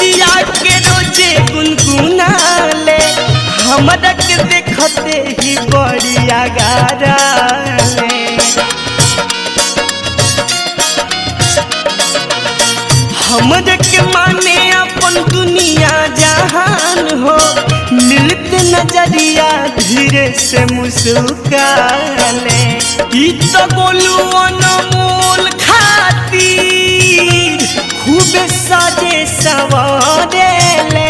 गीतिया के रोजे गुनगुनाले हमरा के देखते ही बढ़िया गाराले हमरा के माने अपन दुनिया जहान हो मिलते नजरिया धीरे से मुस्काले ई तो गोलू अनमोल खातिर खूब साजे सवारेले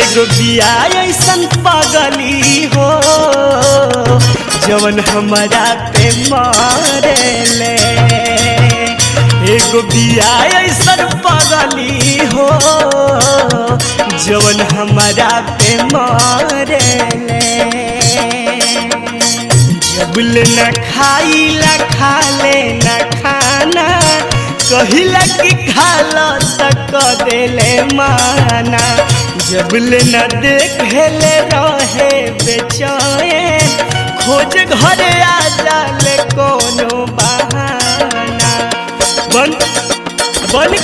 एगो बिया ऐसन पगली हो जवन हमारा पे मारेले एगो बिया ऐसन पगली हो जवन हमारा पे मारेले जबल न खाइला खाले न खाना कहिला कि खाला तक देले माना जबल न देखेले रहे बेचैन खोज घरे आ जाले कोनो बहाना बन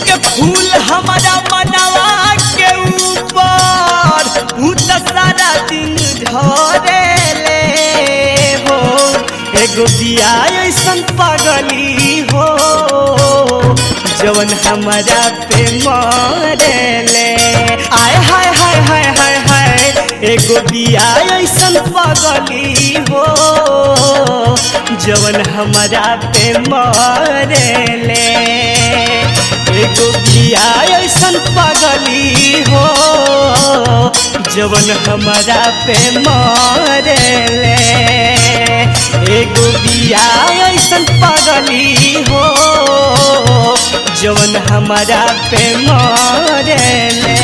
के फूल हमारा मनवा के ऊपर उ त सारा दिन झरेले हो एगो बिया ऐसन पगली हो जवन हमारा पे मरेले आय हाय हाय हाय हाय हाय एगो बिया ऐसन पगली हो जवन हमारा पे मरेले एगो बिया ऐसन पगली हो जवन हमारा पे मरेले एगो बिया ऐसन पगली हो जवन हमारा पे मरेले।